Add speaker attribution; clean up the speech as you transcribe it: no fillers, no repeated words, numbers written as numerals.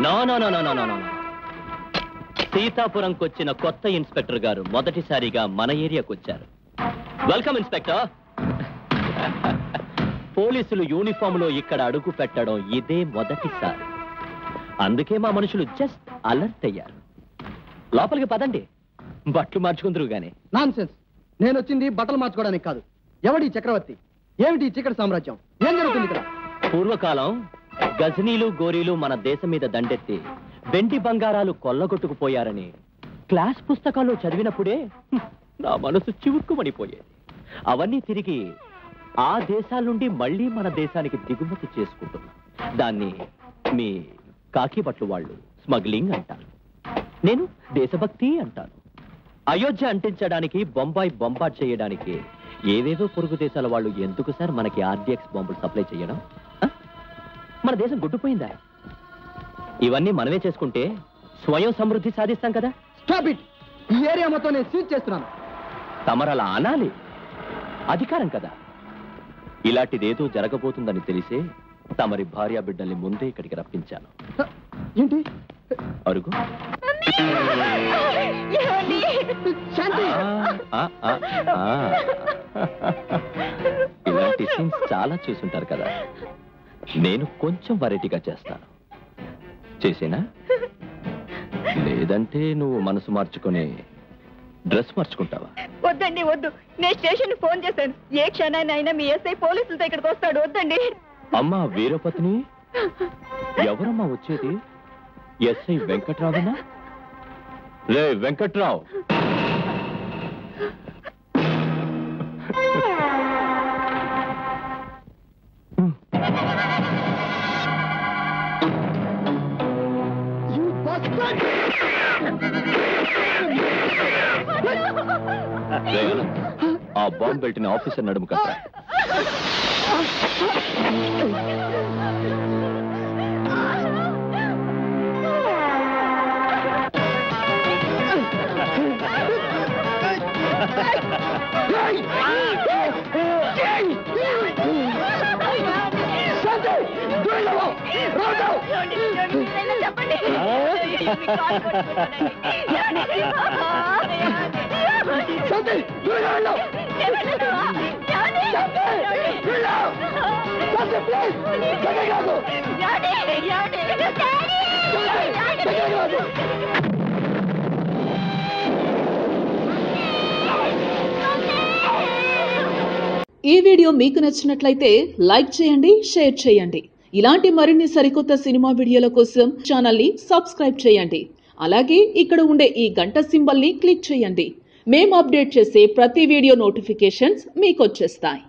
Speaker 1: No no no no no no no సీతాపురంకి వచ్చిన కొత్త ఇన్స్పెక్టర్ గారు మొదటిసారిగా మన ఏరియాకు వచ్చారు. Welcome inspector. పోలీసులు యూనిఫామ్ లో ఇక్కడ అడుగు పెట్టడం ఇదే మొదటిసారి. అందుకే మా మనుషులు జస్ట్ అలర్ట్ అయ్యారు. లోపలికి పదండి, బట్టలు మార్చుకుందరు గానీ.
Speaker 2: Non sense. నేను వచ్చింది బట్టలు మార్చుకోవడానికి కాదు. ఎవడి చక్రవర్తి? ఏమిటి చీకటి సామ్రాజ్యం? ఏం జరుగుతుంది ఇక్కడ?
Speaker 1: పూర్వకాలం గజనీలు గోరీలు మన దేశం మీద దండెత్తి వెండి బంగారాలు కొల్లగొట్టుకుపోయారని క్లాస్ పుస్తకాల్లో చదివినప్పుడే నా మనసు చివుక్కుమనిపోయేది. అవన్నీ తిరిగి ఆ దేశాల నుండి మళ్ళీ మన దేశానికి దిగుమతి చేసుకుంటున్నాం. దాన్ని మీ కాకి బట్టలు వాళ్ళు స్మగ్లింగ్ అంటారు, నేను దేశభక్తి అంటాను. అయోధ్య అంటించడానికి బొంబాయి బొంబాట్ చేయడానికి ఏవేవో పొరుగు దేశాల వాళ్ళు ఎందుకు సార్ మనకి ఆర్డిఎక్స్ బాంబులు సప్లై చేయడం? మన దేశం గుడ్డుపోయిందా? ఇవన్నీ మనమే చేసుకుంటే స్వయం సమృద్ధి సాధిస్తాం కదా.
Speaker 2: Stop it. ఈ ఏరియా మొత్తం నేను సీజ్ చేస్తున్నాను.
Speaker 1: తమరలా అనాలి, అధికారం కదా. ఇలాంటిదేదో జరగబోతుందని తెలిసే తమరి భార్య బిడ్డల్ని ముందే ఇక్కడికి రప్పించాను.
Speaker 2: ఏంటి?
Speaker 1: అరుగు. ఇలాంటి సీన్స్ చాలా చూసుంటారు కదా. నేను కొంచెం వెరైటీగా చేస్తాను. చేసేనా? లేదంటే నువ్వు మనసు మార్చుకొని డ్రెస్ మార్చుకుంటావా?
Speaker 3: వద్దండి, వద్దు. నేను స్టేషన్ ఫోన్ చేశాను. ఏ క్షణాన్ని మీ ఎస్ఐ పోలీసులతో ఇక్కడికి వస్తాడు. వద్దండి.
Speaker 1: అమ్మా వీరపత్ని, ఎవరమ్మా వచ్చేది? ఎస్ఐ వెంకట్రావునా? రే వెంకట్రావు, ఆ బాంబు పెట్టిన ఆఫీసర్ నడుము కదా.
Speaker 4: ఈ వీడియో మీకు నచ్చినట్లయితే లైక్ చేయండి, షేర్ చేయండి. ఇలాంటి మరిన్ని సరికొత్త సినిమా వీడియోల కోసం ఛానల్ని సబ్స్క్రైబ్ చేయండి. అలాగే ఇక్కడ ఉండే ఈ గంట సింబల్ని క్లిక్ చేయండి. మేము అప్డేట్ చేసే ప్రతి వీడియో నోటిఫికేషన్స్ మీకు వచ్చేస్తాయి.